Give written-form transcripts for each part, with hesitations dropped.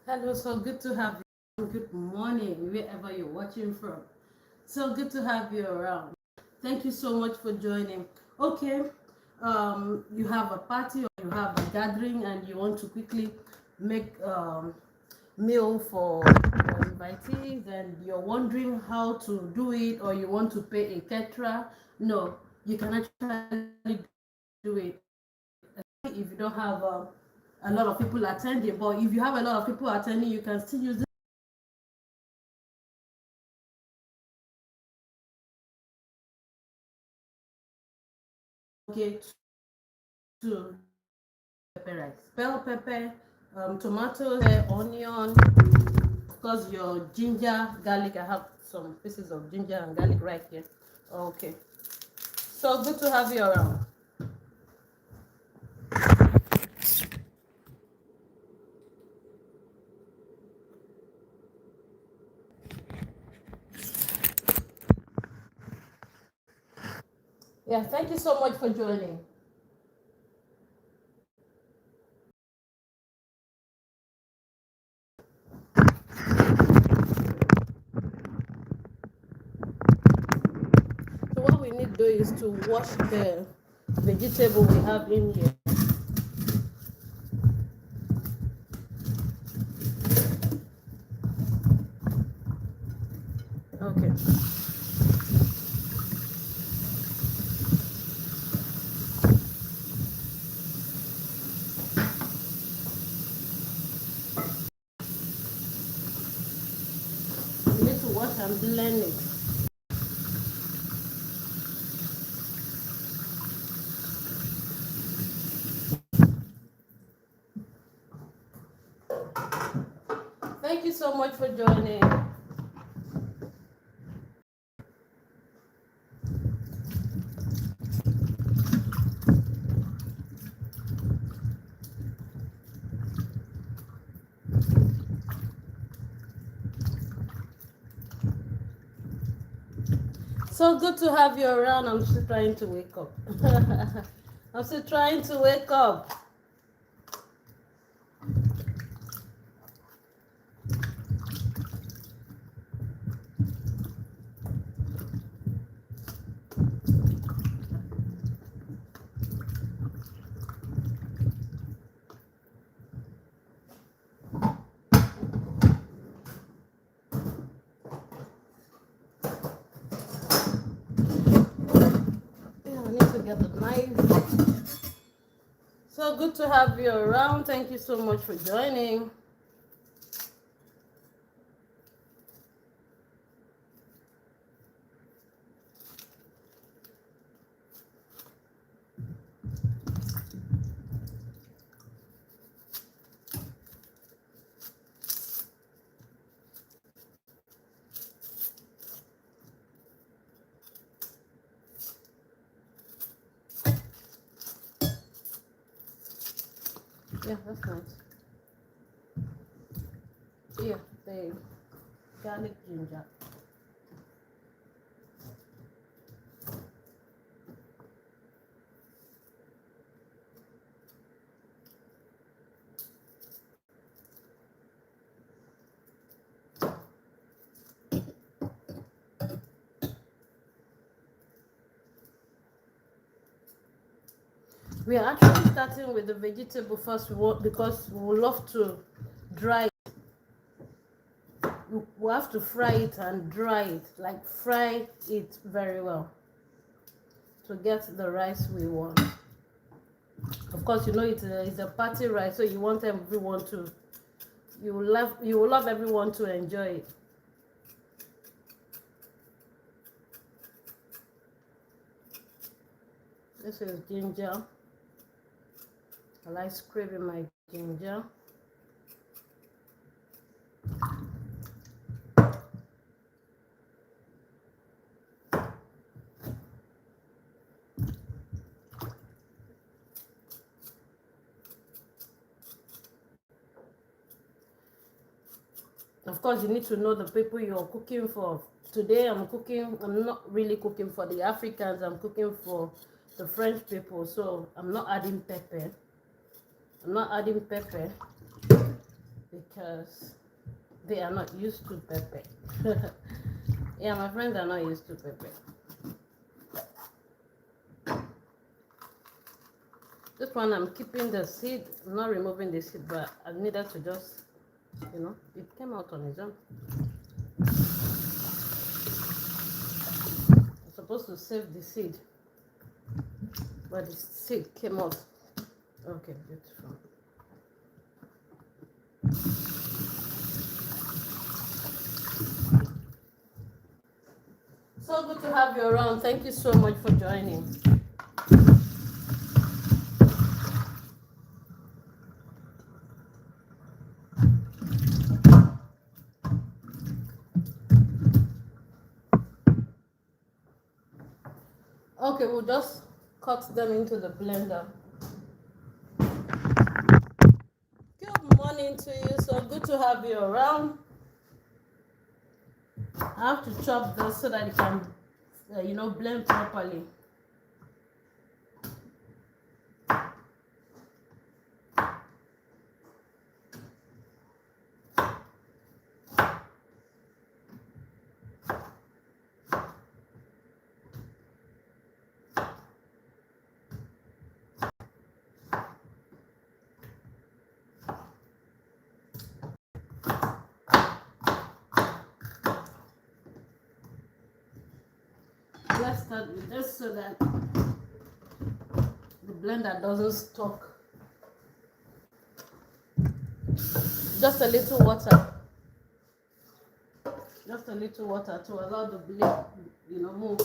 Hello, so good to have you. Good morning, wherever you're watching from. So good to have you around. Thank you so much for joining. Okay, you have a party or you have a gathering and you want to quickly make meal for your invitees and you're wondering how to do it or you want to pay a caterer. No, you can actually do it, especially if you don't have a lot of people attending. But if you have a lot of people attending, you can still use okay to pepper rice, bell pepper, tomatoes, onion, of course your ginger, garlic. I have some pieces of ginger and garlic right here. Okay, so good to have you around. Yeah, thank you so much for joining. So what we need to do is to wash the vegetable we have in here. Okay. We need to wash and blend it. Thank you so much for joining. So good to have you around. I'm still trying to wake up. I'm still trying to wake up. Yeah, I need to get the knife. So good to have you around. Thank you so much for joining. Yeah, that's nice. Yeah, the garlic ginger. We are actually starting with the vegetable first. We want because we would love to dry. We have to fry it and dry it, like fry it very well to get the rice we want. Of course, you know it's a party rice, so you want everyone to you will love everyone to enjoy it. This is ginger. I like scraping my ginger. Of course, you need to know the people you're cooking for. Today, I'm not really cooking for the Africans, I'm cooking for the French people. So I'm not adding pepper. I'm not adding pepper because they are not used to pepper. Yeah, my friends are not used to pepper. This one I'm keeping the seed, I'm not removing the seed, but I needed to just, you know, it came out on its own. I'm supposed to save the seed, but the seed came out. Okay, beautiful. So good to have you around. Thank you so much for joining. Okay, we'll just cut them into the blender. Good morning to you. So good to have you around. I have to chop this so that it can, you know, blend properly. Let's start with this so that the blender doesn't stuck. Just a little water. Just a little water to allow the blade, you know, move.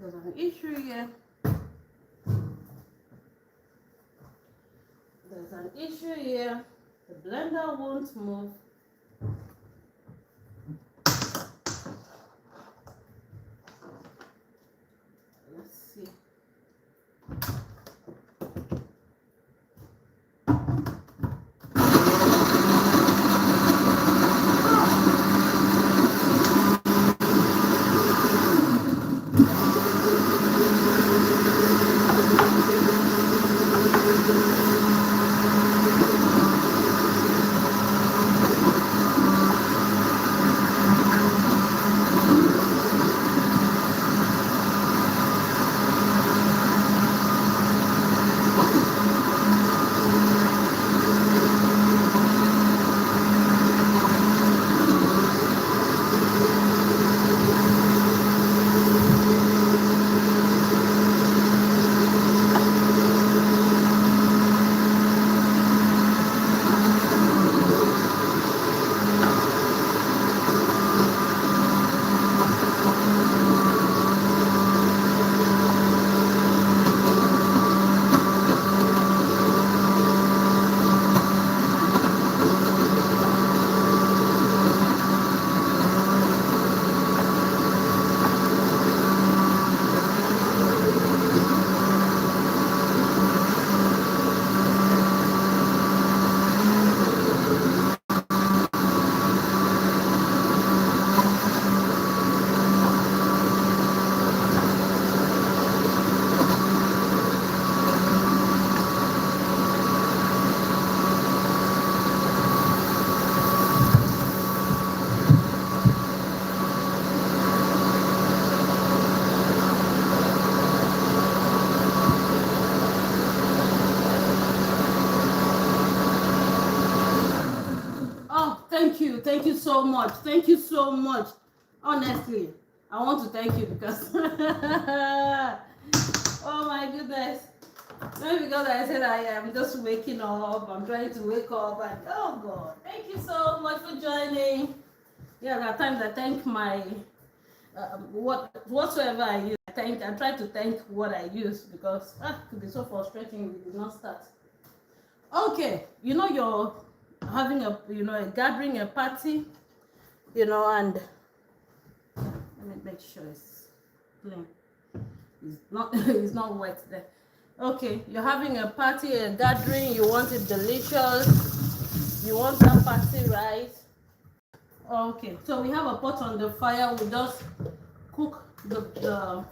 There's an issue here. There's an issue here. The blender won't move. Let's see. Thank you so much. Thank you so much. Honestly, I want to thank you because oh my goodness. Maybe because I said I am just waking up. I'm trying to wake up and oh God. Thank you so much for joining. Yeah, there are times I thank my whatsoever I use. I try to thank what I use because it could be so frustrating if it did not start. Okay, you know you're having a gathering, a party, and let me make sure it's clean. It's not it's not wet there. Okay, you're having a party, a gathering, you want it delicious, you want that party right. Okay, so we have a pot on the fire. We just cook the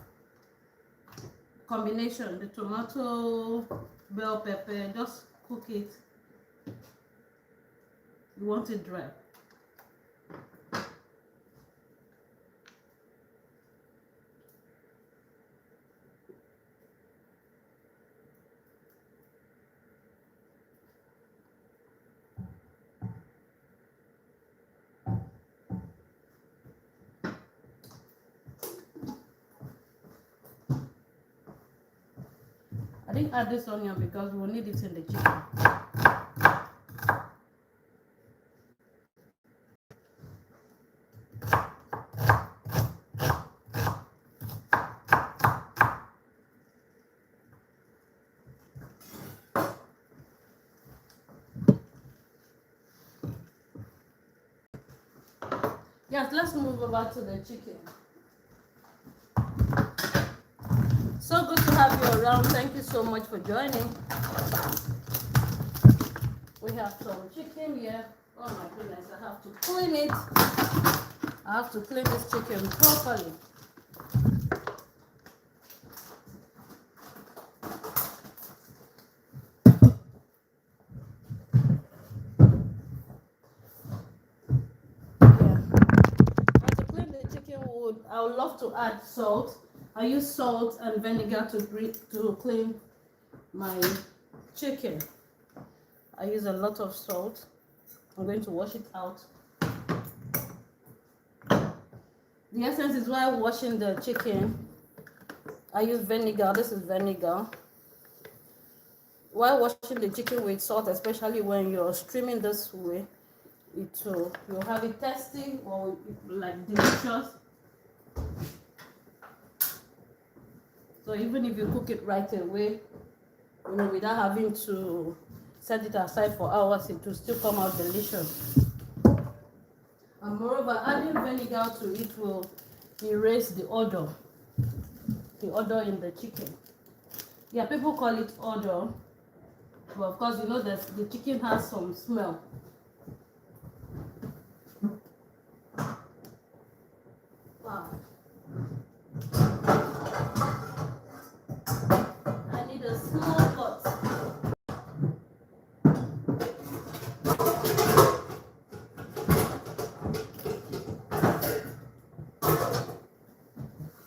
combination, the tomato, bell pepper, just cook it. You want it dry. I didn't add this onion because we'll need it in the chicken. Yes, let's move over to the chicken. So good to have you around. Thank you so much for joining. We have some chicken here. Oh my goodness, I have to clean it. I have to clean this chicken properly. I would love to add salt. I use salt and vinegar to clean my chicken. I use a lot of salt. I'm going to wash it out. The essence is while washing the chicken, I use vinegar. This is vinegar. While washing the chicken with salt, especially when you're streaming this way, you'll have it tasty or like delicious. So even if you cook it right away, without having to set it aside for hours, it will still come out delicious. And moreover, adding vinegar to it will erase the odor in the chicken. Yeah, people call it odor, but of course, that the chicken has some smell. Wow. I need a small pot.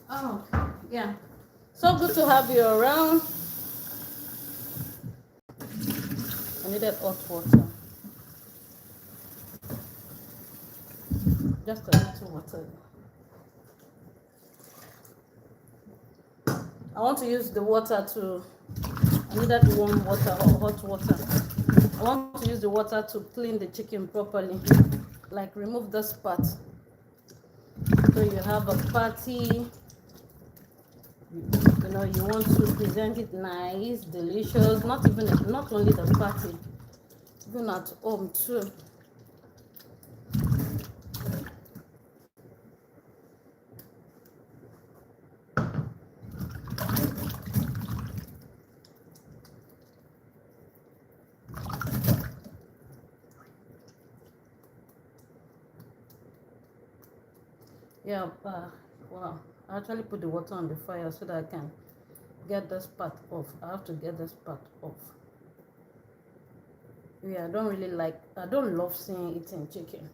Oh, yeah. So good to have you around. I needed hot water. Just a little water. I want to use the water I needed warm water or hot water. I want to use the water to clean the chicken properly. Like remove this part. So you have a patty. You want to present it nice, delicious. Not only the patty, even at home too. Yeah, wow. I actually put the water on the fire so that I can get this part off. I have to get this part off. Yeah, I don't love seeing eating chicken.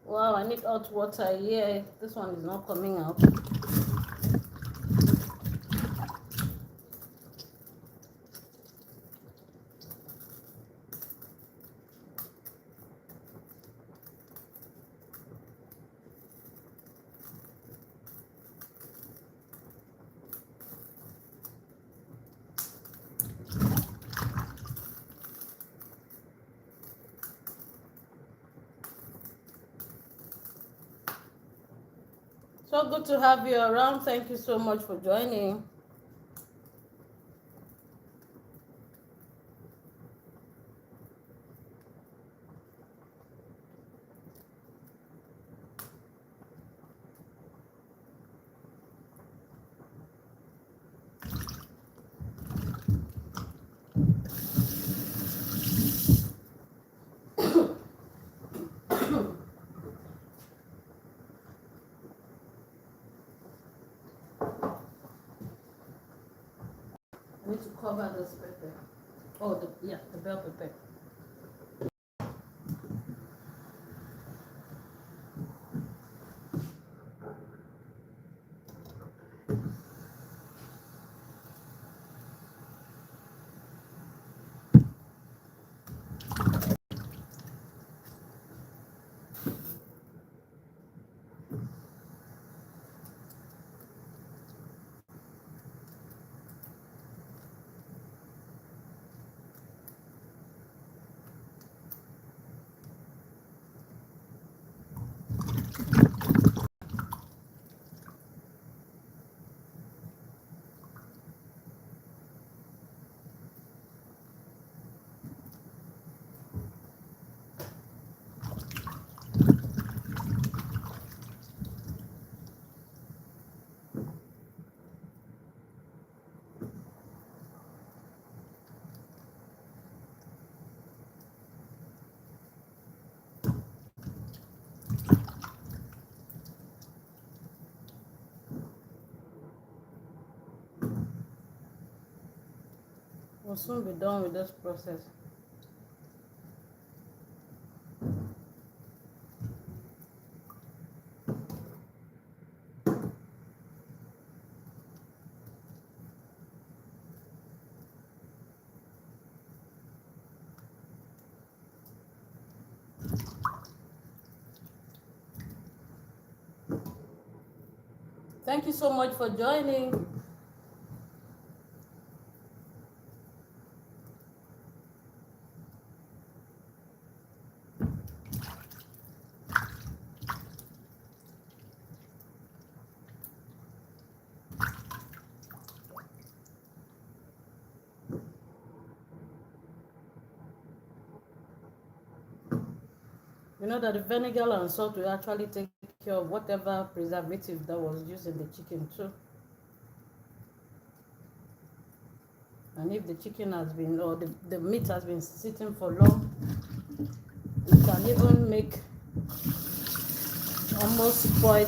Wow, I need hot water. Yeah, this one is not coming out. So good to have you around. Thank you so much for joining. I need to cover this pepper. Oh, the bell pepper. We'll soon be done with this process. Thank you so much for joining. You know that the vinegar and salt will actually take care of whatever preservative that was used in the chicken too. And if the chicken has been, or the meat has been sitting for long, it can even make almost spoiled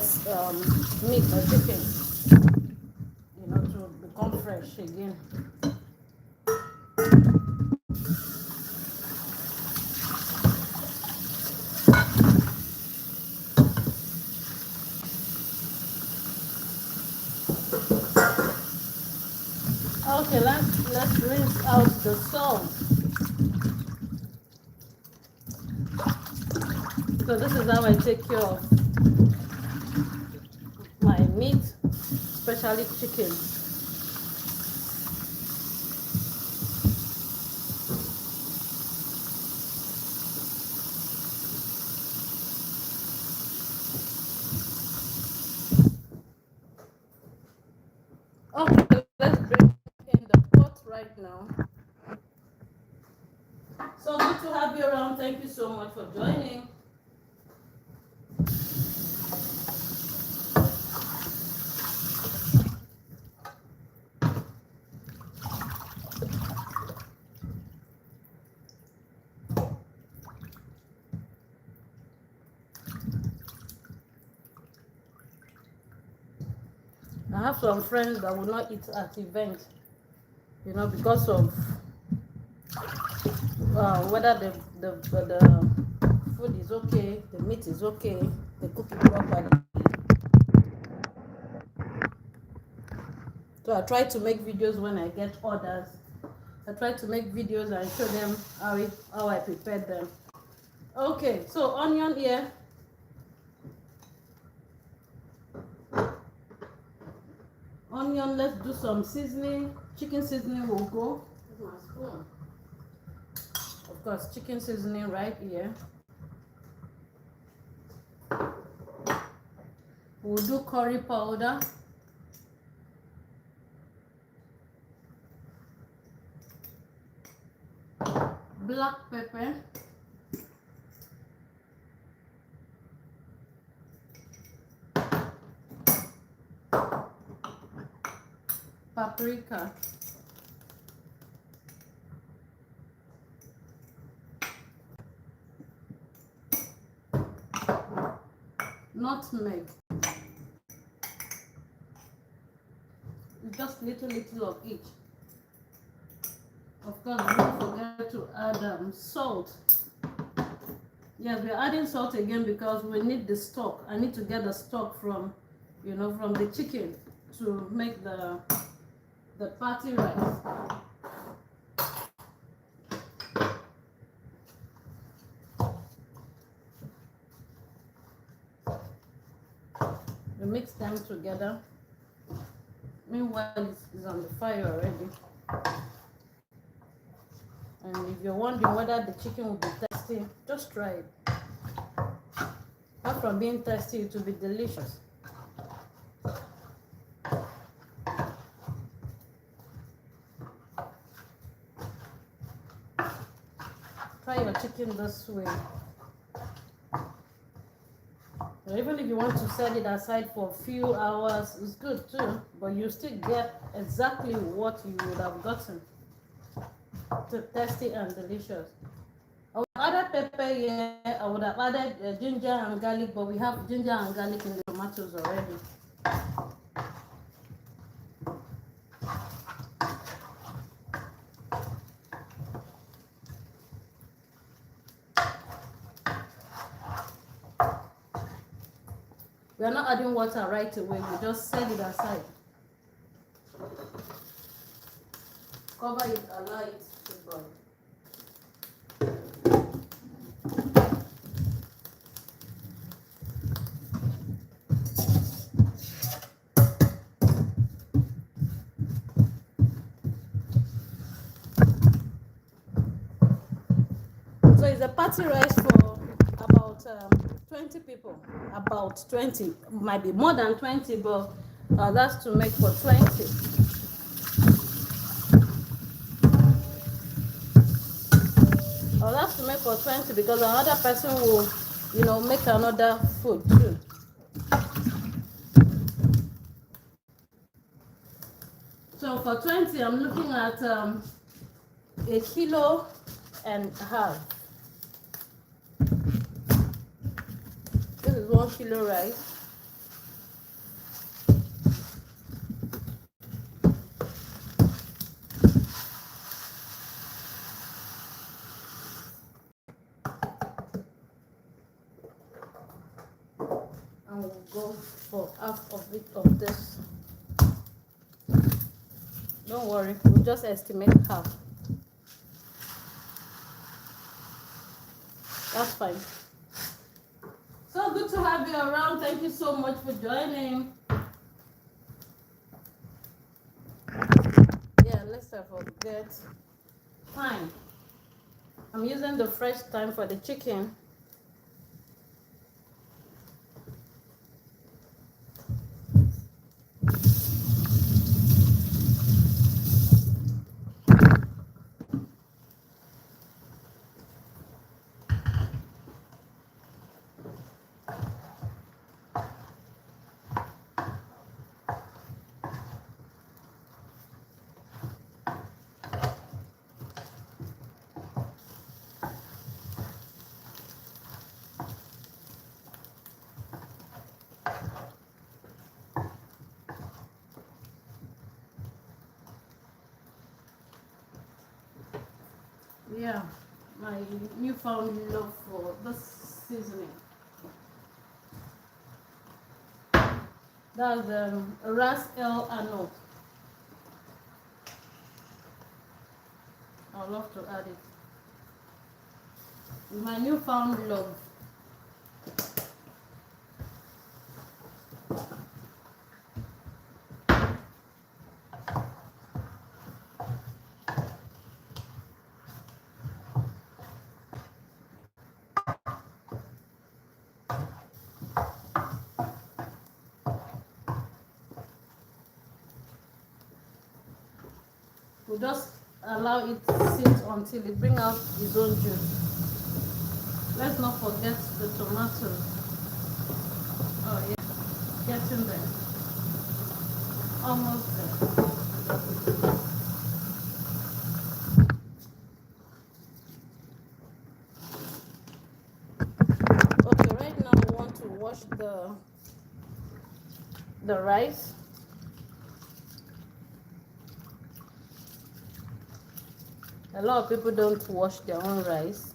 meat or chicken, to become fresh again. Okay, let's rinse out the salt. So this is how I take care of my meat, especially chicken. Okay, let's bring in the pot right now. So good to have you around. Thank you so much for joining. I have some friends that will not eat at events, because of whether the food is okay, the meat is okay, they cook it properly. So I try to make videos when I get orders. I try to make videos and show them how I prepared them. Okay, so onion here. Onion, let's do some seasoning. Chicken seasoning will go. Where's my spoon? Of course, chicken seasoning right here. We'll do curry powder. Black pepper. Paprika. Nutmeg. Just little of each. Of course, don't forget to add salt. Yes, we're adding salt again because we need the stock. I need to get the stock from, from the chicken to make the patty rice. We mix them together. Meanwhile, it's on the fire already. And if you're wondering whether the chicken will be tasty, just try it. Apart from being tasty, it will be delicious. Try your chicken this way. Or even if you want to set it aside for a few hours, it's good too, but you still get exactly what you would have gotten. Tasty and delicious. I would have added pepper here. I would have added ginger and garlic, but we have ginger and garlic in the tomatoes already. We are not adding water right away. We just set it aside. Cover it, allow it to boil. So it's a party rice for about 20 people. About 20, might be more than 20, but that's to make for 20. Oh, that's to make for 20 because another person will, make another food too. So for 20, I'm looking at 1.5 kilos. This is 1 kilo rice. And we'll go for half of it of this. Don't worry, we'll just estimate half. That's fine. So good to have you around. Thank you so much for joining. Yeah, let's not forget thyme. I'm using the fresh thyme for the chicken. Yeah, my newfound love for this seasoning. That's Ras El Ano. I love to add it. My newfound love. We'll just allow it sit until it brings out its own juice. Let's not forget the tomatoes. Oh yeah, getting there. Almost there. Okay, right now we want to wash the rice. A lot of people don't wash their own rice.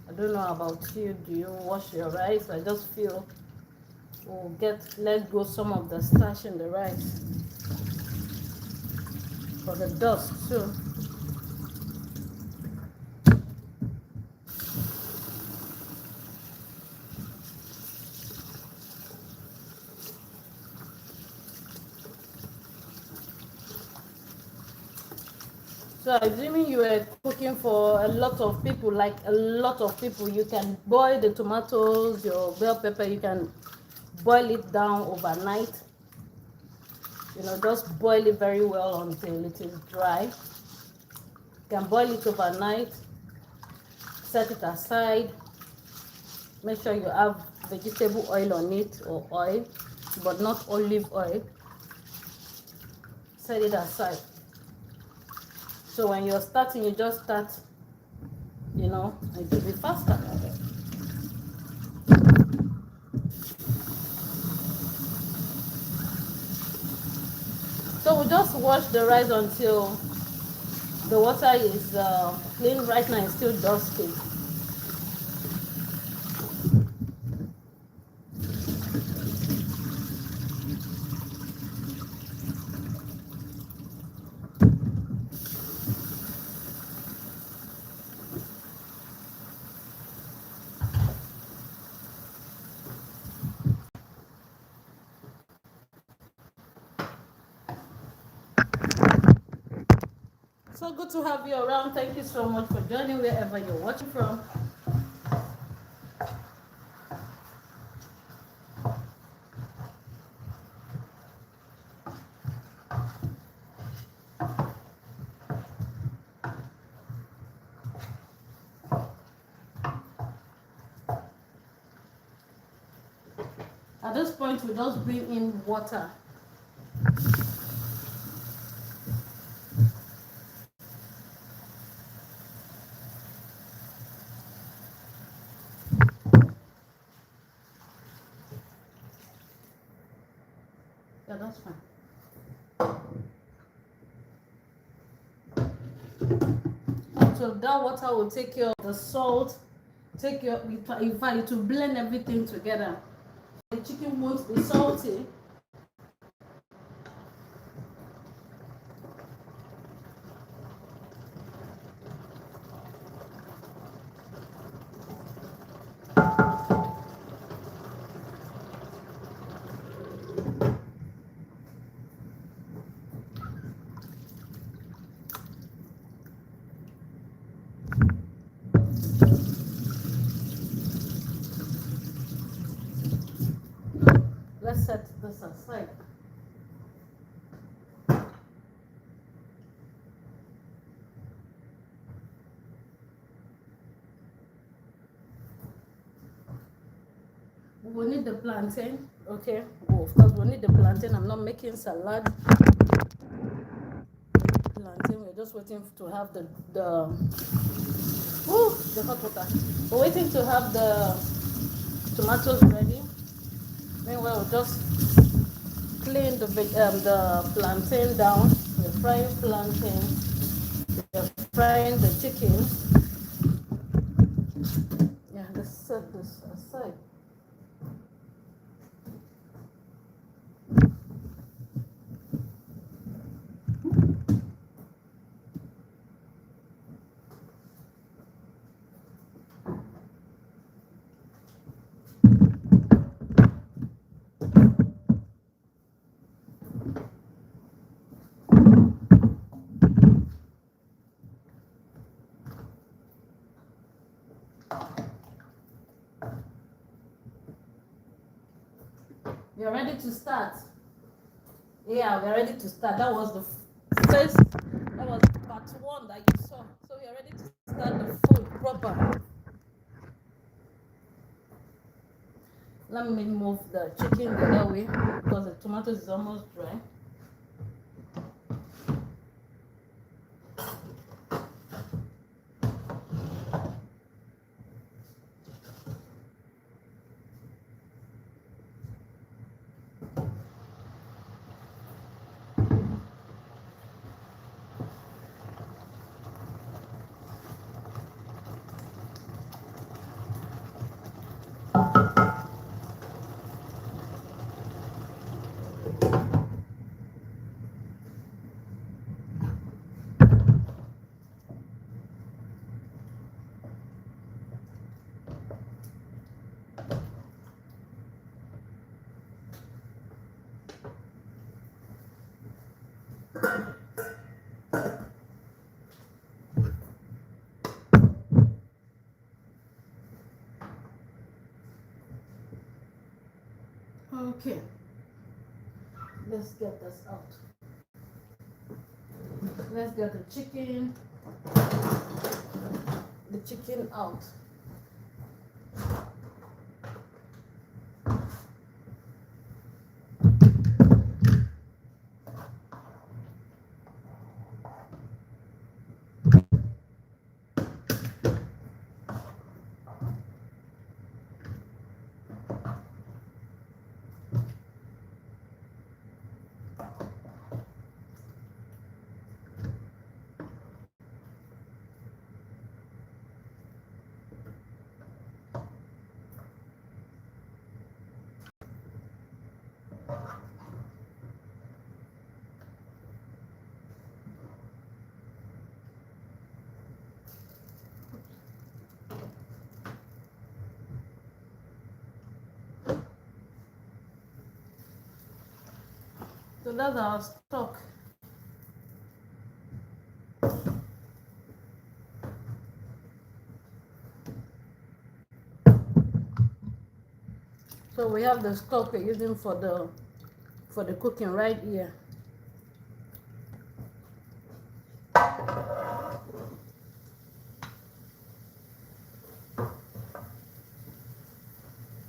I don't know about you. Do you wash your rice? I just feel we'll let go some of the starch in the rice for the dust too. So assuming you were cooking for a lot of people, like a lot of people, you can boil the tomatoes, your bell pepper, you can boil it down overnight. You know, just boil it very well until it is dry. You can boil it overnight, set it aside. Make sure you have vegetable oil on it, or oil, but not olive oil. Set it aside. So when you're starting, you just start, you know, it will be faster. So we'll just wash the rice until the water is clean. Right now it's still dusty. So good to have you around. Thank you so much for joining wherever you're watching from. At this point, we just bring in water. Yeah, that's fine. So that water will take care of the salt, in fact, it will blend everything together. The chicken won't be salty. Let's set this aside. We need the plantain. Okay, well, of course we need the plantain. I'm not making salad. Plantain, we're just waiting to have the hot water. We're waiting to have the tomatoes ready. Meanwhile, we'll just clean the plantain down. We're frying plantain. We're frying the chicken. Yeah, let's set this aside. We're ready to start. Yeah, we're ready to start. That was the first part one that you saw. So we are ready to start the food proper. Let me move the chicken the other way because the tomatoes is almost dry. Okay, let's get this out. Let's get the chicken out. So that's our stock. So we have the stock we're using for the cooking right here.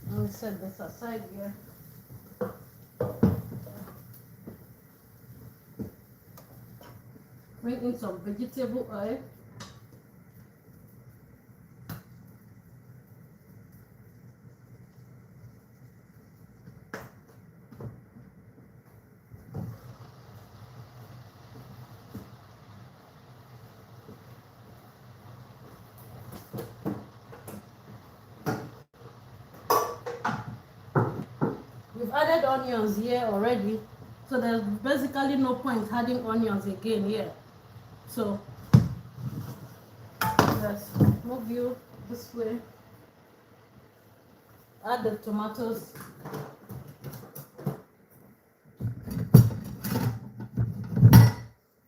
Let me set this aside here. Bring in some vegetable oil. We've added onions here already, so there's basically no point adding onions again here. So let's move you this way. Add the tomatoes.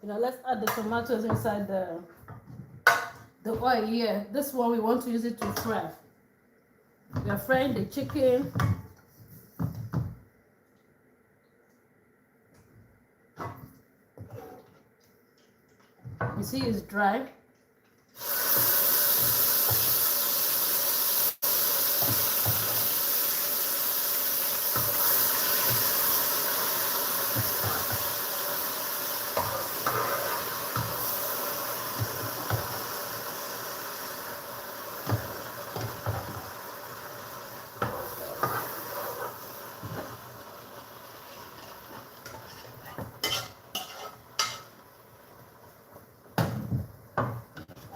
Let's add the tomatoes inside the oil here. This one we want to use it to fry. We are frying the chicken. You see it's dry.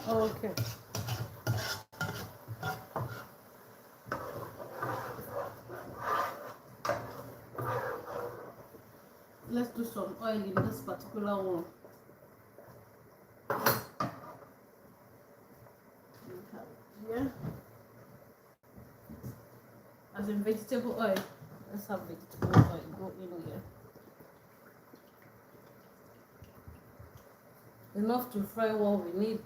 Okay. Let's do some oil in this particular one. Yeah. As in vegetable oil. Let's have vegetable oil go in here. Enough to fry what we need.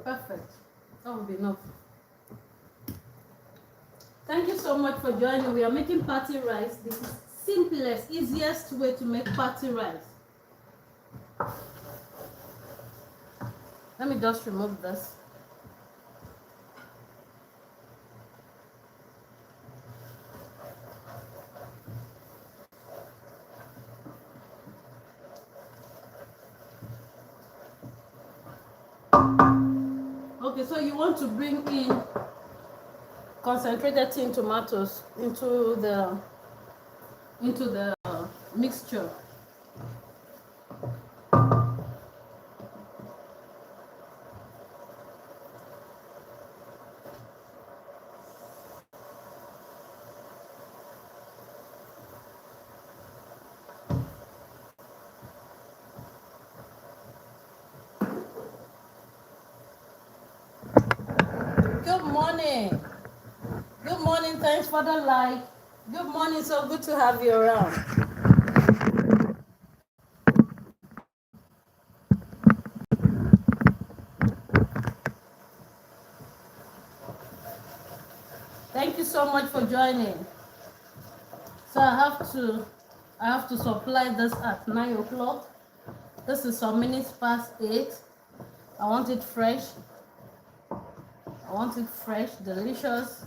perfect. That will be enough. Thank you so much for joining. We are making party rice. This is simplest, easiest way to make party rice. Let me just remove this. Okay, so you want to bring in concentrated tin tomatoes into the mixture. Good morning. Good morning. Thanks for the like. Good morning. So good to have you around. Thank you so much for joining. So I have to supply this at 9 o'clock. This is some minutes past 8. I want it fresh. I want it fresh, delicious.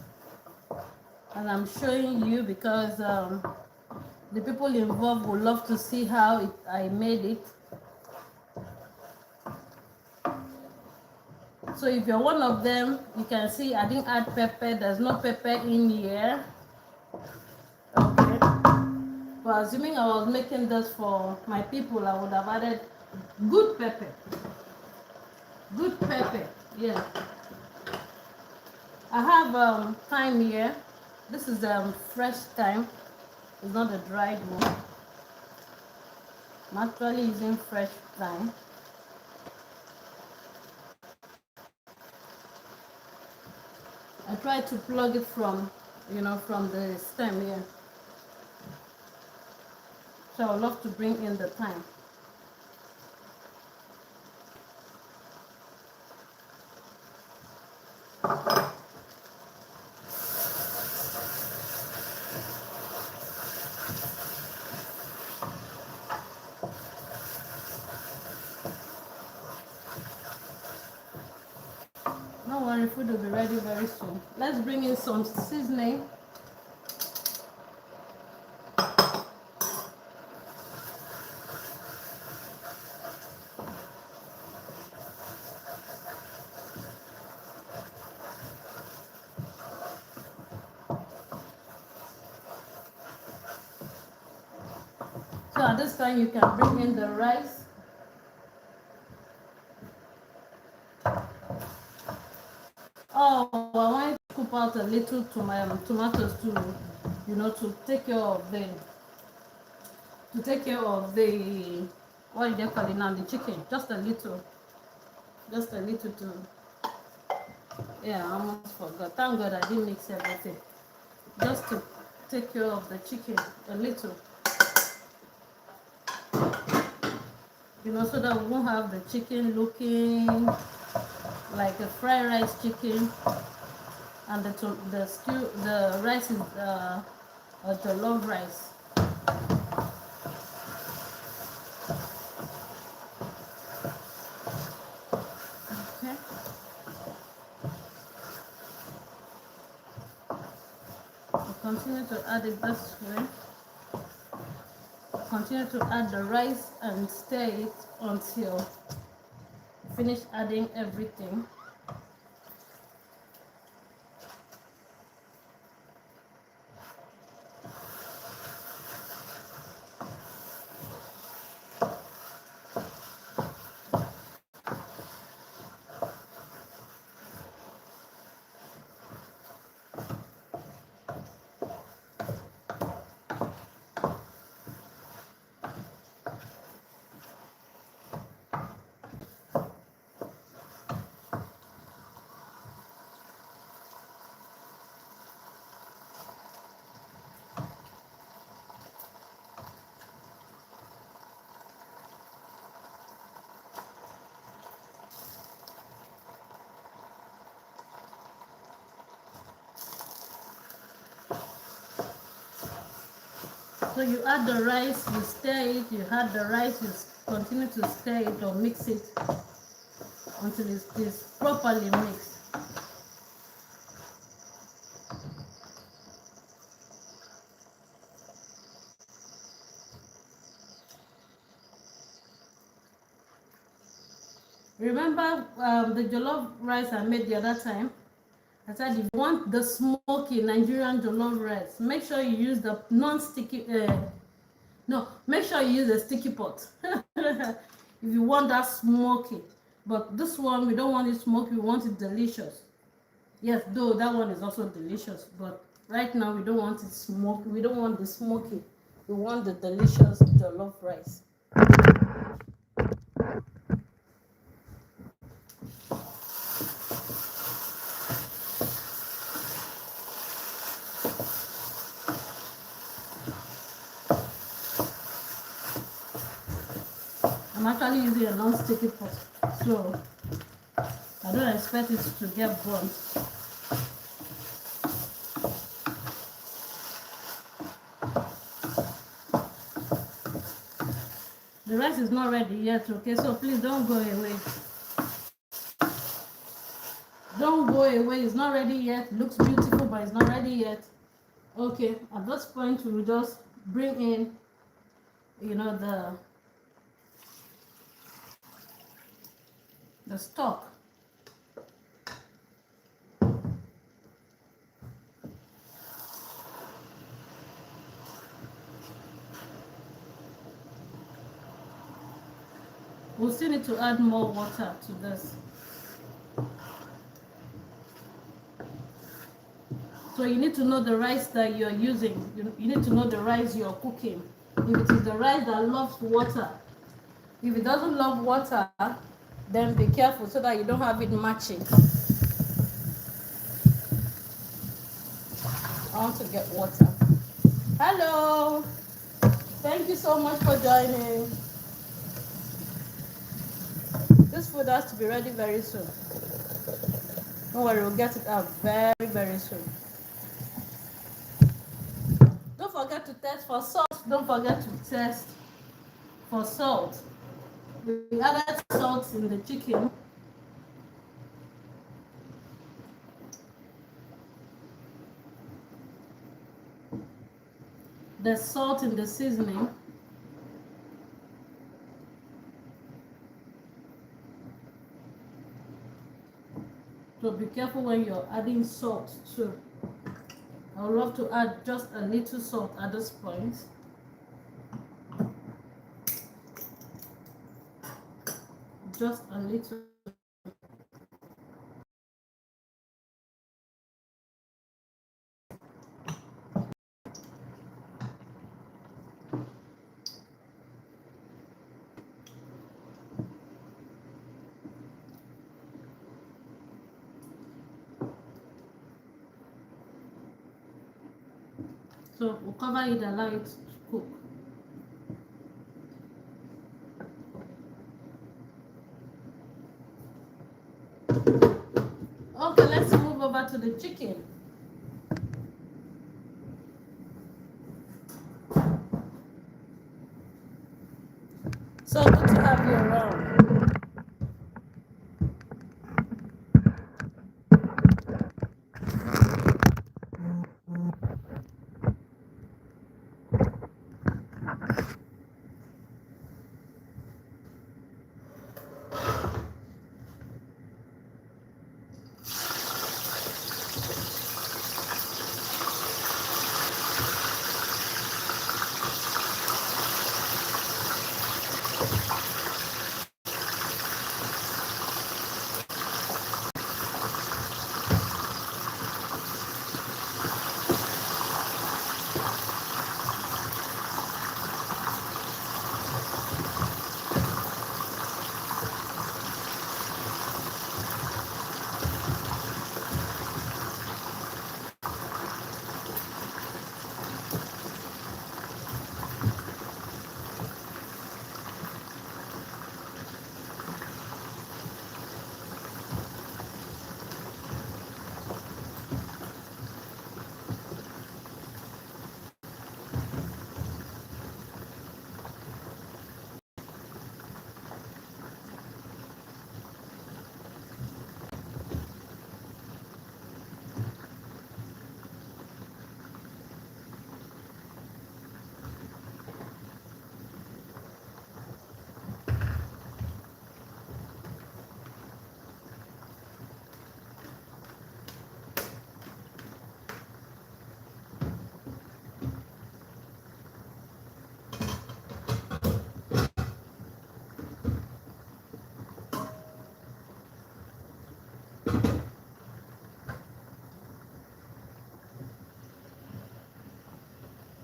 And I'm showing you because the people involved would love to see how I made it. So if you're one of them, you can see I didn't add pepper. There's no pepper in here. Okay. But assuming I was making this for my people, I would have added good pepper. Good pepper. Yeah. I have thyme here. This is fresh thyme. It's not a dried one. I'm actually using fresh thyme. I try to plug it from, from the stem here. So I would love to bring in the thyme. Don't worry, food will be ready very soon. Let's bring in some seasoning. So at this time you can bring in the rice. Oh, I want to cook out a little to my tomatoes to, to take care of the, what do they call it now, the chicken. Just a little to, yeah, I almost forgot. Thank God I didn't mix everything. Just to take care of the chicken a little. So that we won't have the chicken looking like a fried rice chicken, and the rice is a jellof rice. Okay. We'll continue to add it this way. Continue to add the rice and stir it until finish adding everything. So you add the rice, you stir it, you add the rice, you continue to stir it or mix it until it is properly mixed. Remember the jollof rice I made the other time? I said if you want the smoky Nigerian jollof rice, make sure you use the non-sticky, no, make sure you use a sticky pot. If you want that smoky. But this one, we don't want it smoky, we want it delicious. Yes, though that one is also delicious, but right now we don't want it smoky. We don't want the smoky. We want the delicious jollof rice. I'm actually using a non-sticky pot, so I don't expect it to get burnt. The rice is not ready yet, okay? So please don't go away. Don't go away. It's not ready yet. Looks beautiful, but it's not ready yet. Okay, at this point we will just bring in, you know, the stock. We'll still need to add more water to this. So you need to know the rice that you're using. You need to know the rice you're cooking. If it is the rice that loves water, if it doesn't love water, then be careful so that you don't have it matching. I want to get water. Hello. Thank you so much for joining. This food has to be ready very soon. Don't worry, we'll get it out very, very soon. Don't forget to test for salt. Don't forget to test for salt. We added salt in the chicken. There's salt in the seasoning. So be careful when you're adding salt too. I would love to add just a little salt at this point. Just a little. So we'll cover it and allow it to cook. Okay, let's move over to the chicken. So good to have you around.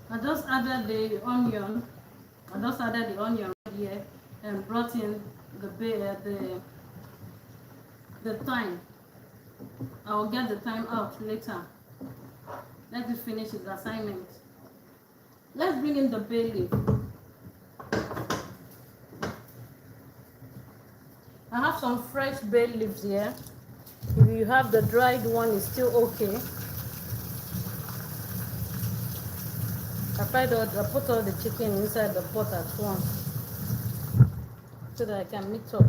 I just added the onion. I just added the onion here and brought in the thyme. I will get the thyme out later. Let it finish its assignment. Let's bring in the bay leaf. I have some fresh bay leaves here. If you have the dried one, it's still okay. I put all the chicken inside the pot at once so that I can mix up.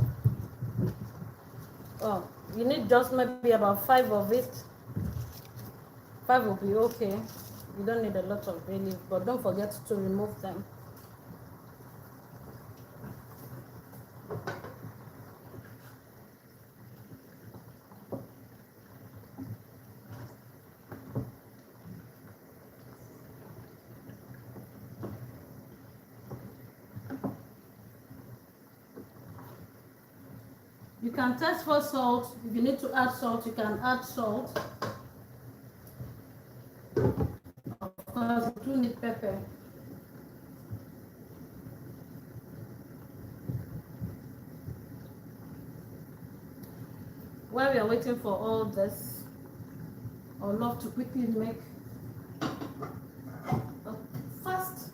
Oh, you need just maybe about 5 of it. 5 will be okay. You don't need a lot of bay leaf, but don't forget to remove them. You can test for salt. If you need to add salt, you can add salt. Of course, you do need pepper. While we are waiting for all this, I would love to quickly make a fast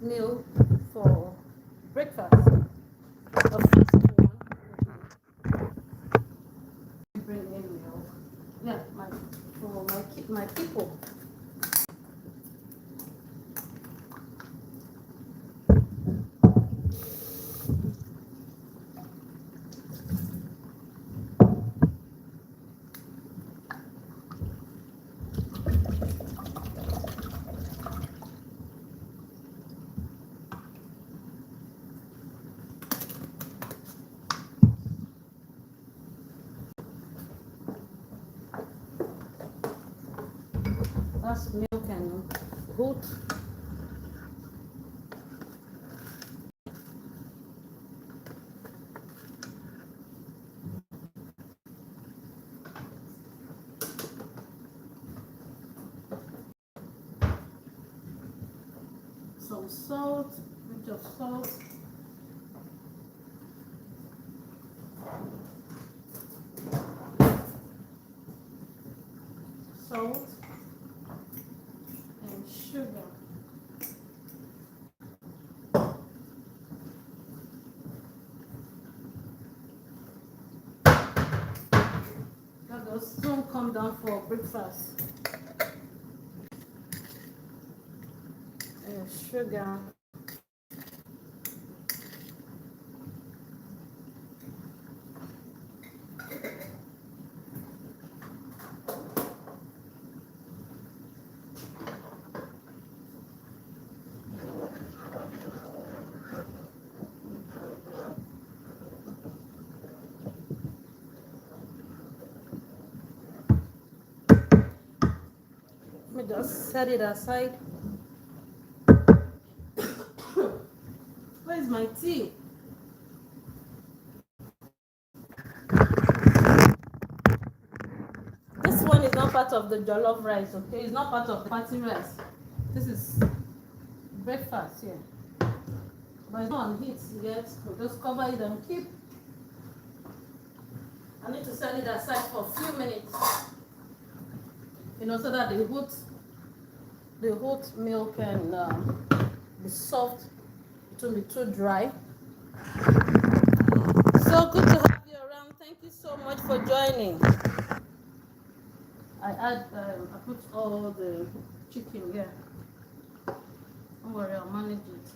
meal for breakfast. A fast one. Bring in milk. Yeah, for my people. That's milk and oat. Some salt, a bit of salt. Salt and sugar. That will soon come down for breakfast. And sugar. Let me just set it aside. Where's my tea? This one is not part of the jollof rice, okay? It's not part of the party rice. This is breakfast here. But it's not on heat yet. We'll just cover it and keep. I need to set it aside for a few minutes. You know, so that the oat milk can be soft. It won't be too dry. So good to have you around. Thank you so much for joining. I put all the chicken here. Don't worry, I'll manage it.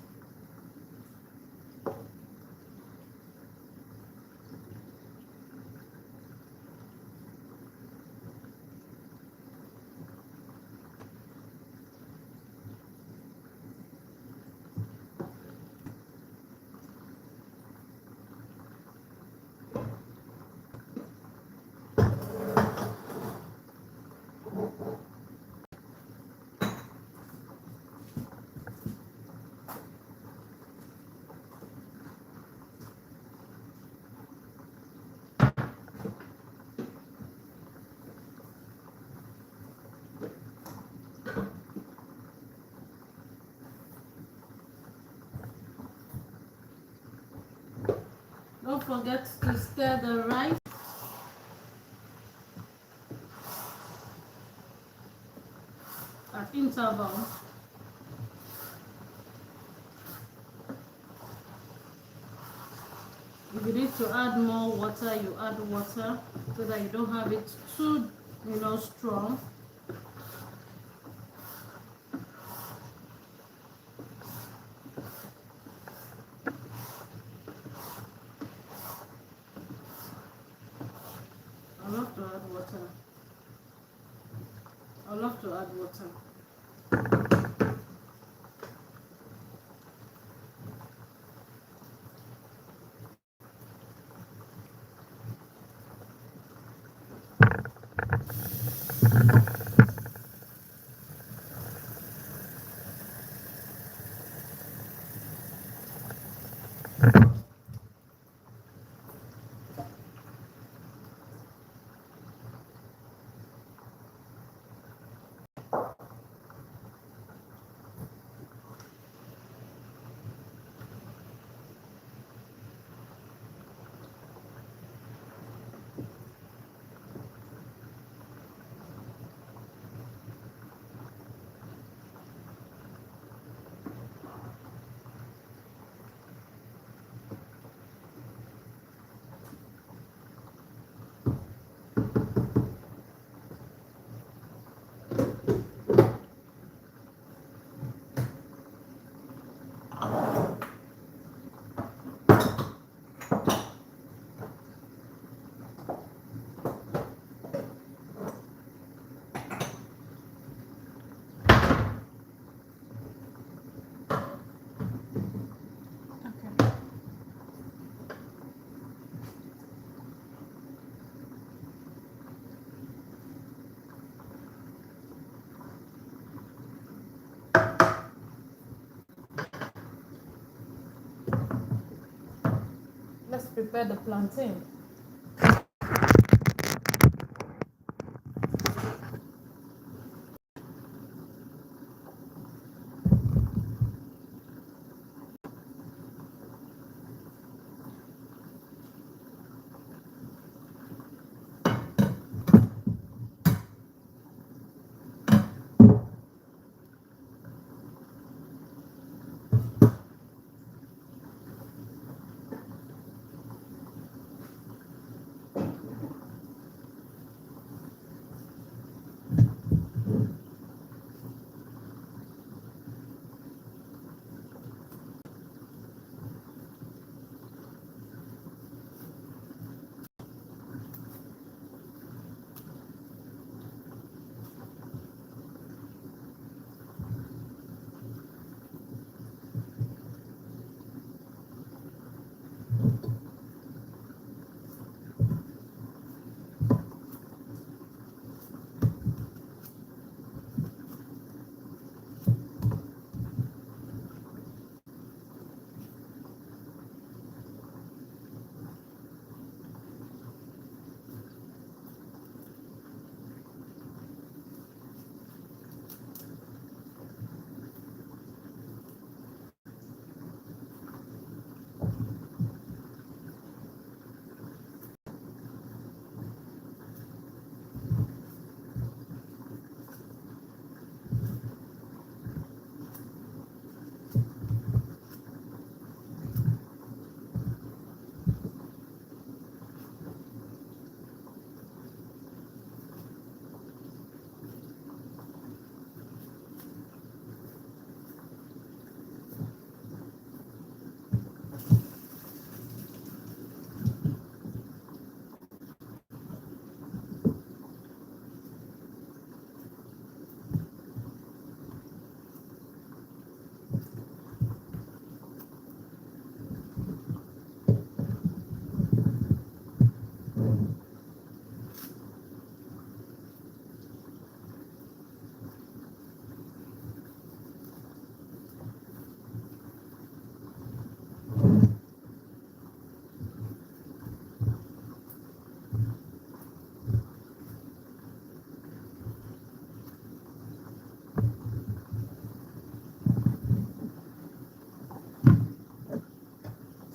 Don't forget to stir the rice. At intervals. If you need to add more water, you add water so that you don't have it too, strong. I love to add water. I love to add water. Let's prepare the plantain.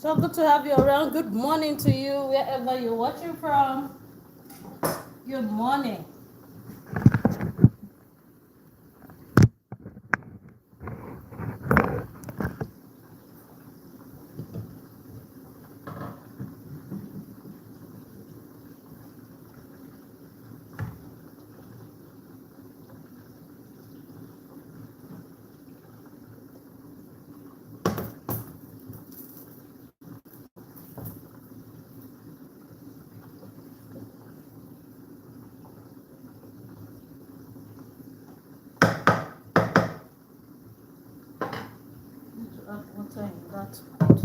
So good to have you around. Good morning to you, wherever you're watching from. Good morning. Need to add water in that pot.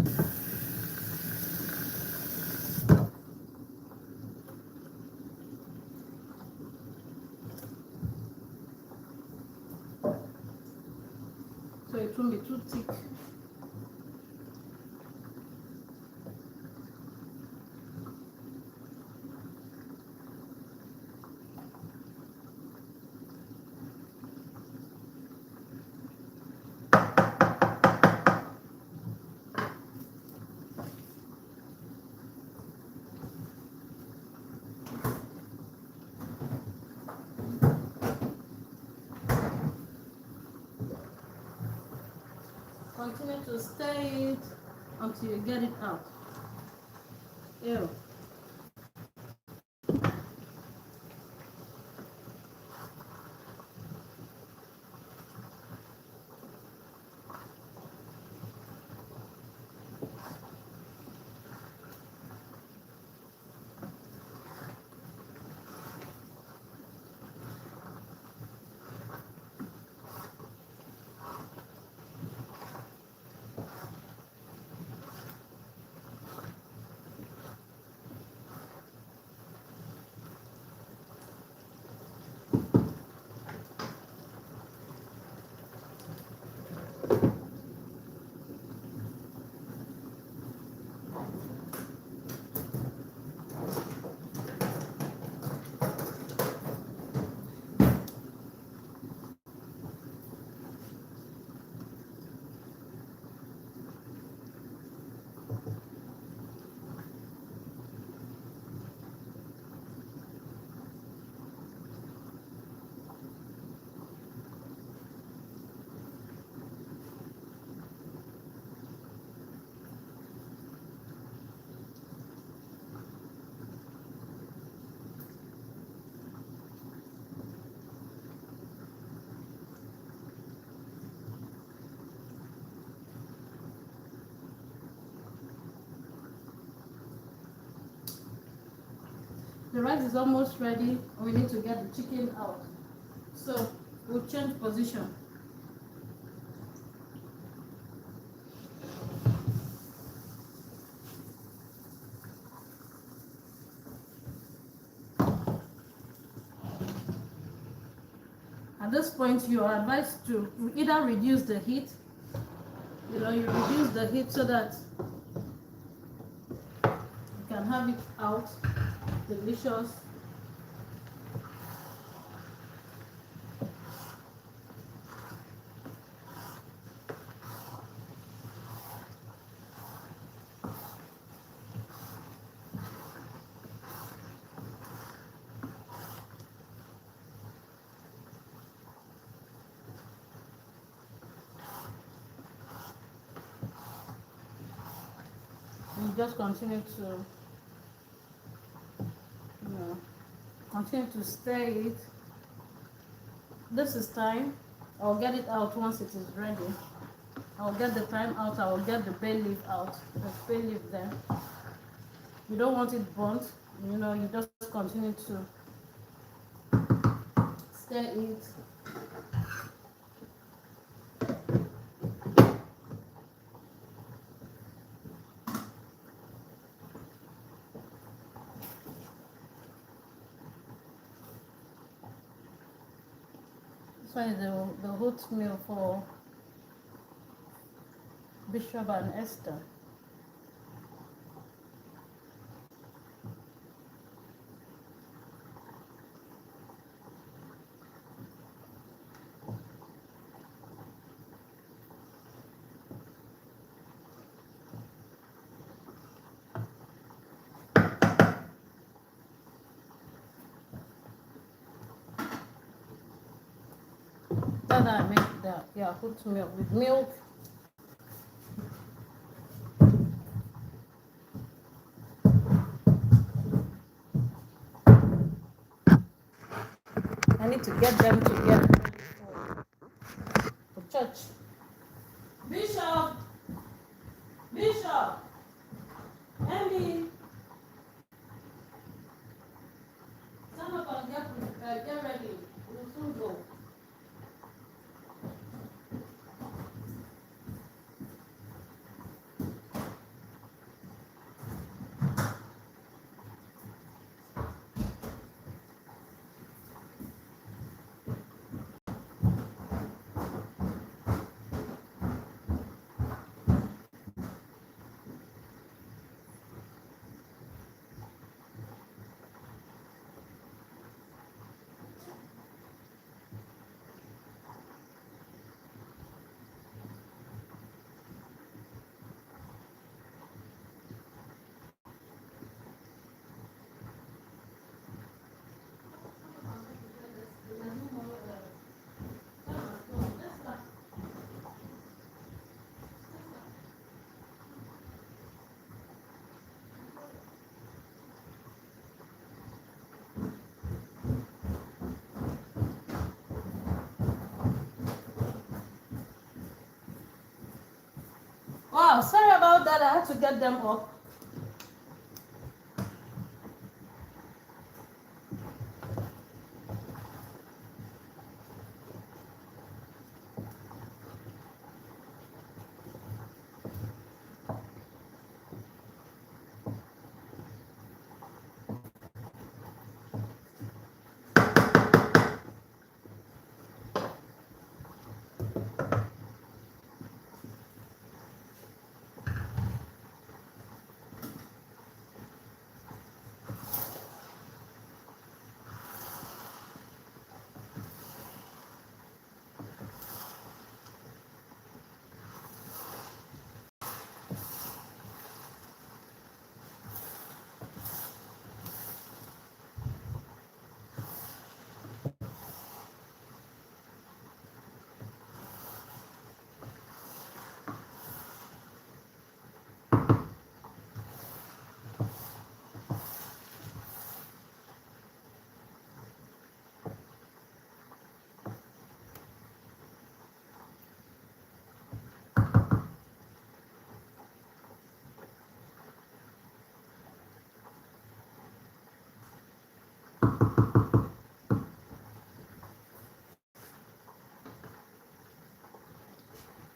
So it won't be too thick. Continue to stir it until you get it out. Ew. The rice is almost ready. We need to get the chicken out. So we'll change position. At this point, you are advised to either reduce the heat. You reduce the heat so that you can have it out delicious. And just continue to continue to stir it. This is thyme. I'll get it out once it is ready. I'll get the thyme out. I will get the bay leaf out. The bay leaf there. You don't want it burnt. You just continue to stir it. This one is the oatmeal for Bishop and Esther. that I make the Yahoo milk with milk. I need to get them together for church. Bishop, Bishop, Emmy, stand up and get ready. We'll soon go. Wow, sorry about that. I had to get them up.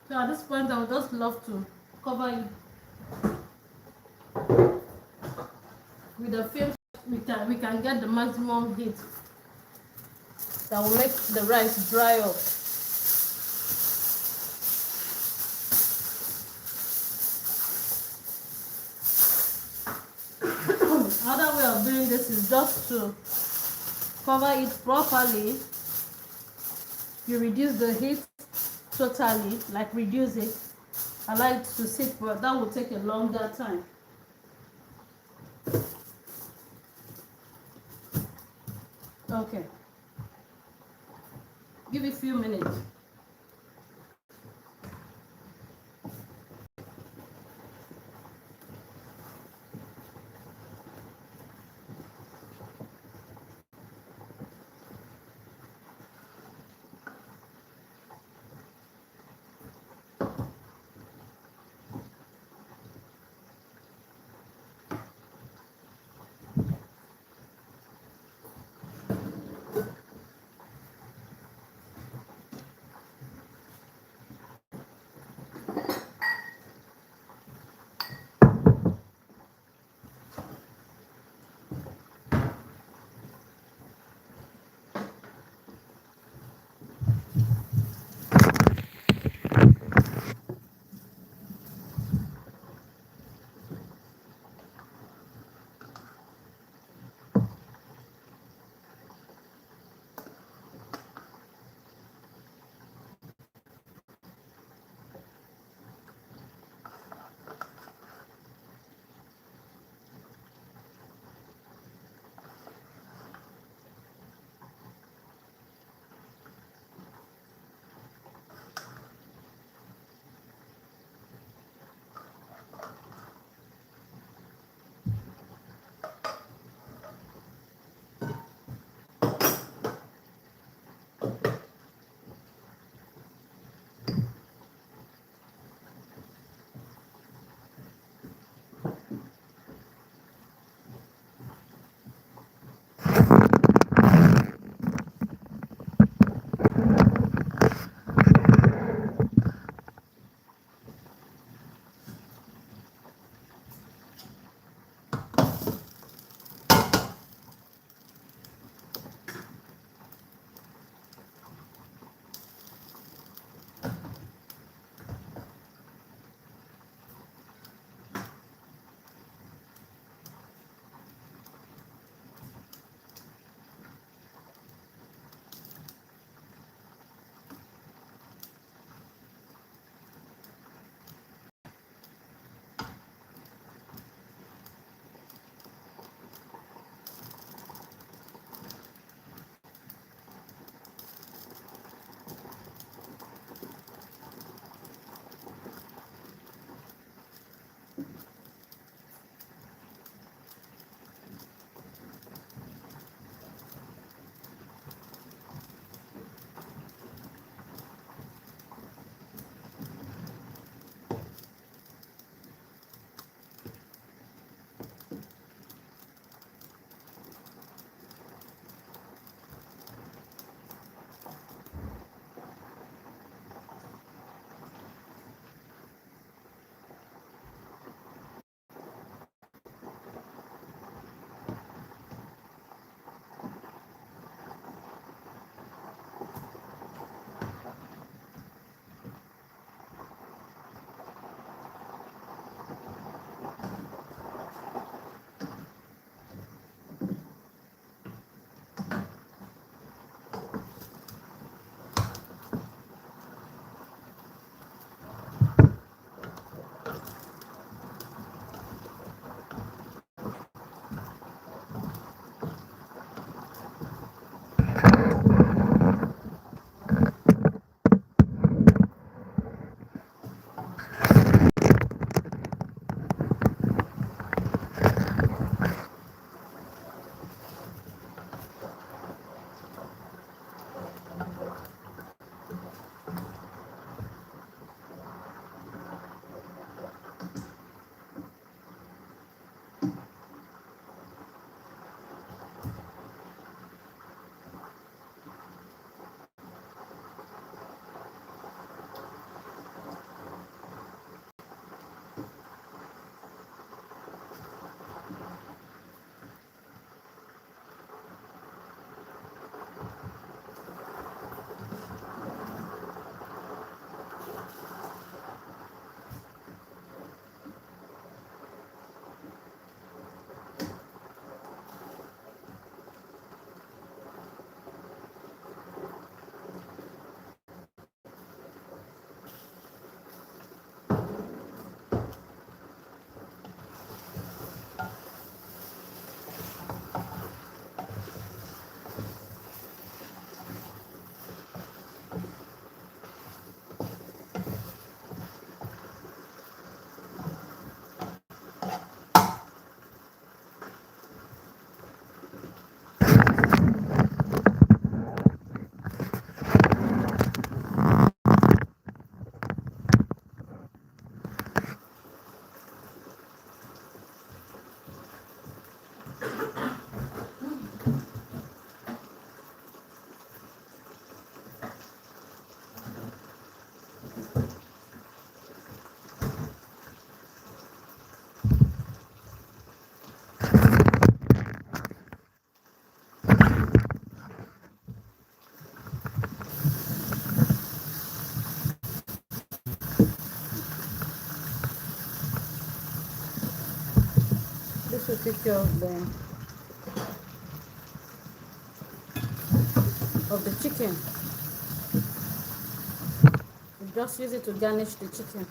So at this point, I would just love to cover it with a film. We can get the maximum heat that will make the rice dry up. Another way of doing this is just to cover it properly. You reduce the heat totally, like reduce it. I like to sit, but that will take a longer time. Okay. Give it a few minutes. This will take care of the chicken. You just use it to garnish the chicken.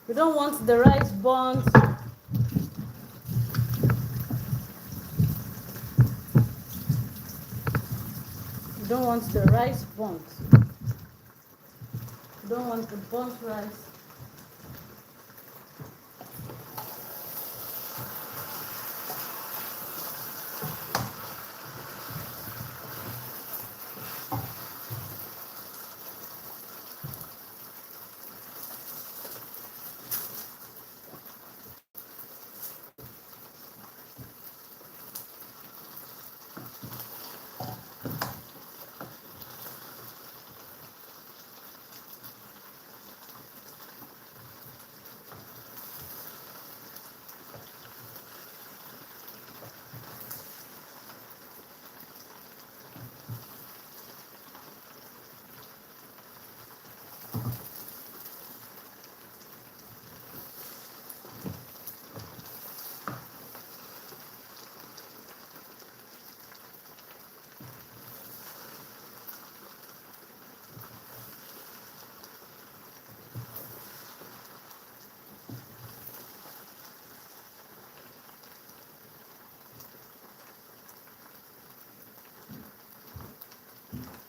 You don't want the rice burnt. You don't want the rice burnt. You don't want the burnt rice.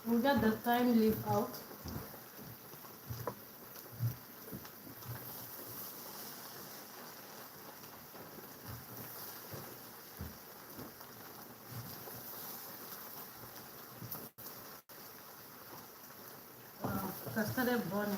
We got the thyme leaf out. It started burning.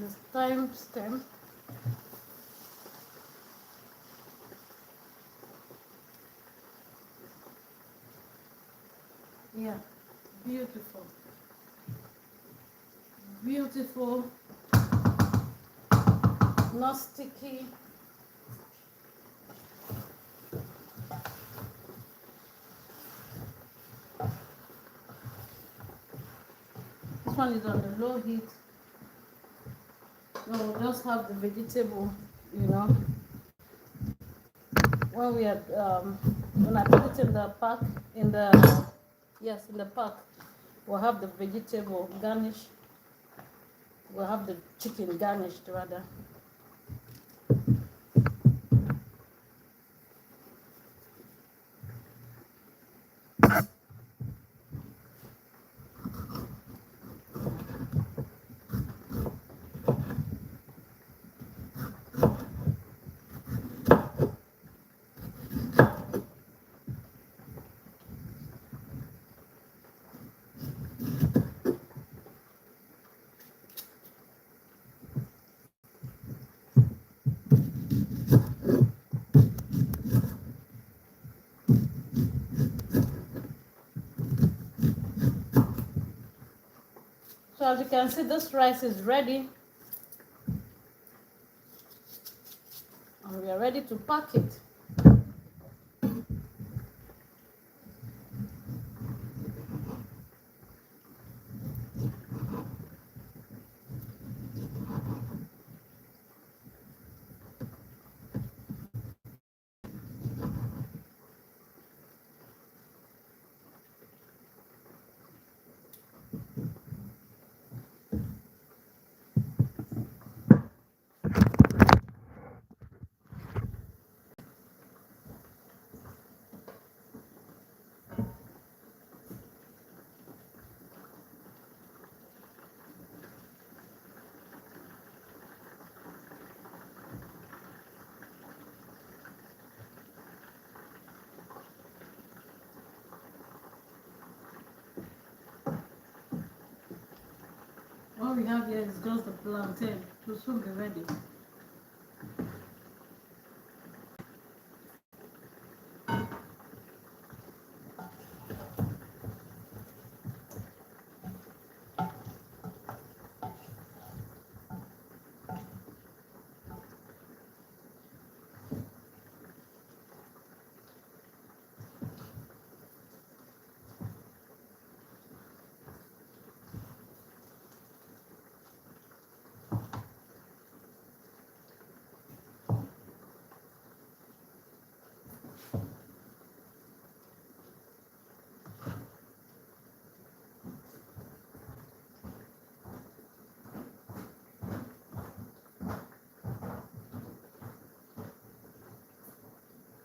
This thyme stem. Yeah, beautiful. Beautiful. Not sticky. This one is on the low heat. So we'll just have the vegetable, you know. When we had when I put it in the pack, in the pack, we'll have the vegetable garnish. We'll have the chicken garnished rather. So as you can see, this rice is ready. And we are ready to pack it. we have here is just the plantain. It will soon be ready.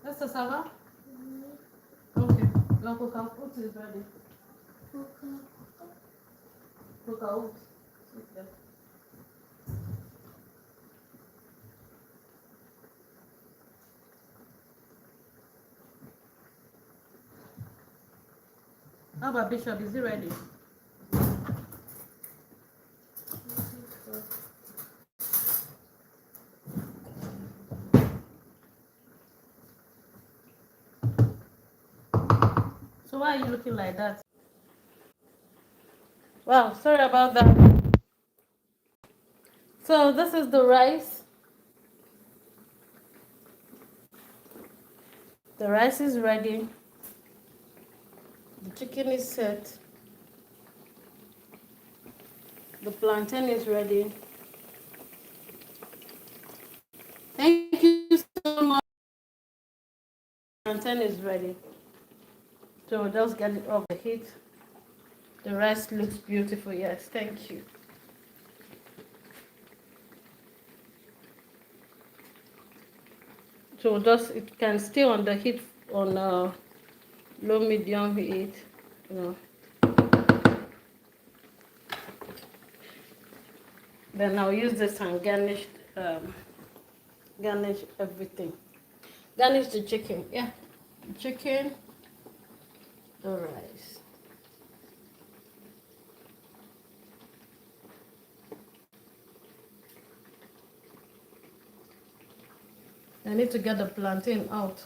That's the salad? Okay. Now cook is ready. Cook out. Okay. How about Bishop? Is he ready? So why are you looking like that? Wow, sorry about that. So this is the rice. The rice is ready. The chicken is set. The plantain is ready. Thank you so much. The plantain is ready. So just get it off the heat. The rice looks beautiful. Yes, thank you. So just it can stay on the heat on low medium heat. You know. Then I'll use this and garnish everything. Garnish the chicken. Yeah, the chicken, the rice. I need to get the plantain out.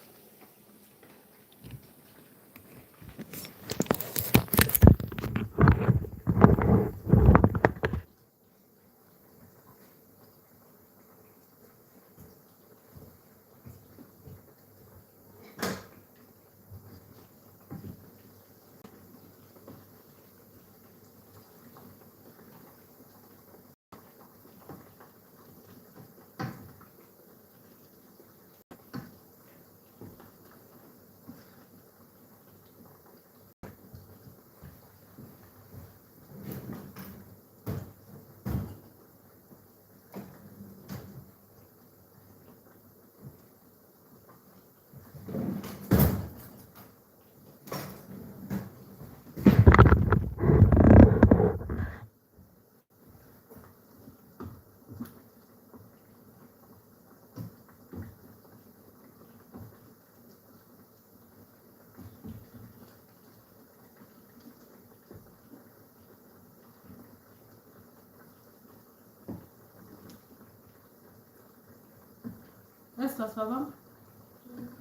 Where's Cassava?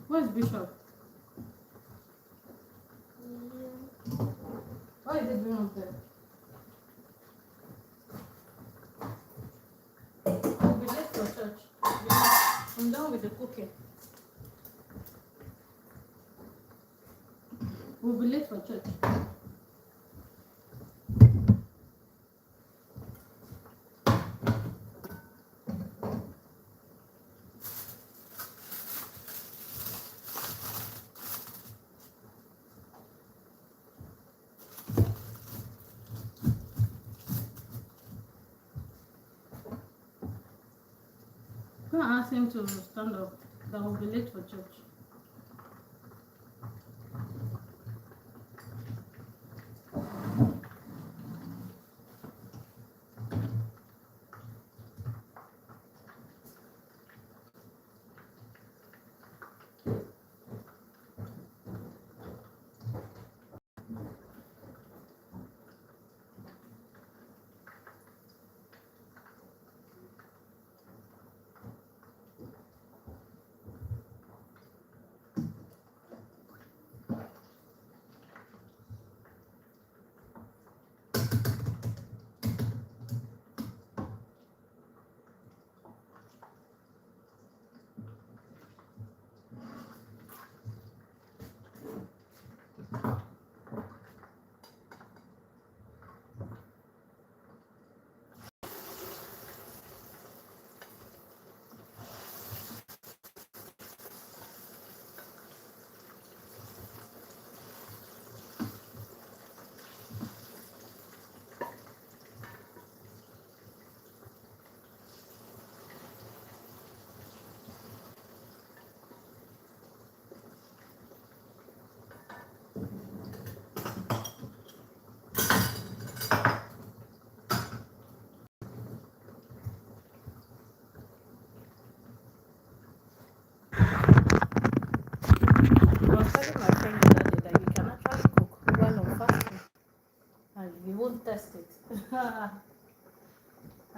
Where's Bishop? What is it doing up there? I'll be late for church. I'm done with the cooking. We'll be late for church. Go and ask him to stand up. That will be late for church.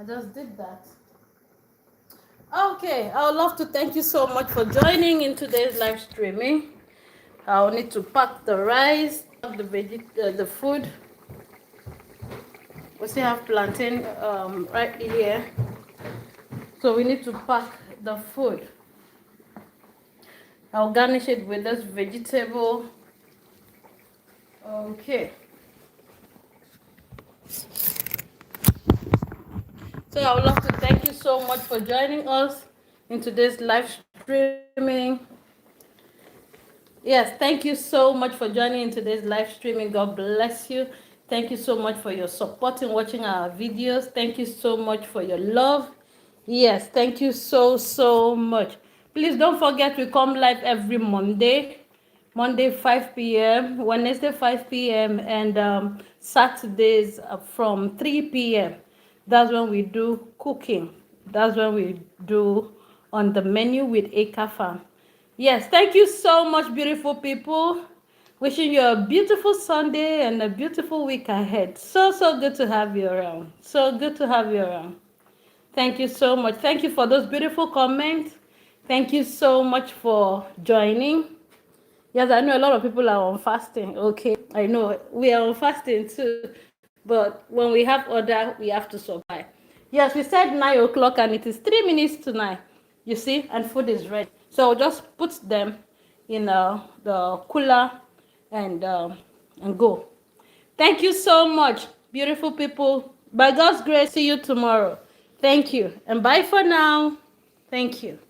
I just did that. Okay, I would love to thank you so much for joining in today's live streaming. I'll need to pack the rice, the food. We still have plantain right here, so we need to pack the food. I'll garnish it with this vegetable. Okay. So I would love to thank you so much for joining us in today's live streaming. Yes, thank you so much for joining in today's live streaming. God bless you. Thank you so much for your support in watching our videos. Thank you so much for your love. Yes, thank you so much. Please don't forget we come live every Monday. Monday 5 p.m., Wednesday 5 p.m., and Saturdays from 3 p.m. That's when we do cooking. That's when we do on the menu with Ekafam. Yes, thank you so much, beautiful people. Wishing you a beautiful Sunday and a beautiful week ahead. So good to have you around. So good to have you around. Thank you so much. Thank you for those beautiful comments. Thank you so much for joining. Yes, I know a lot of people are on fasting. Okay, I know we are on fasting too. But when we have order, we have to survive. Yes, we said 9 o'clock and it is 3 minutes to 9. You see, and food is ready. So I'll just put them in the cooler and go. Thank you so much, beautiful people. By God's grace, see you tomorrow. Thank you. And bye for now. Thank you.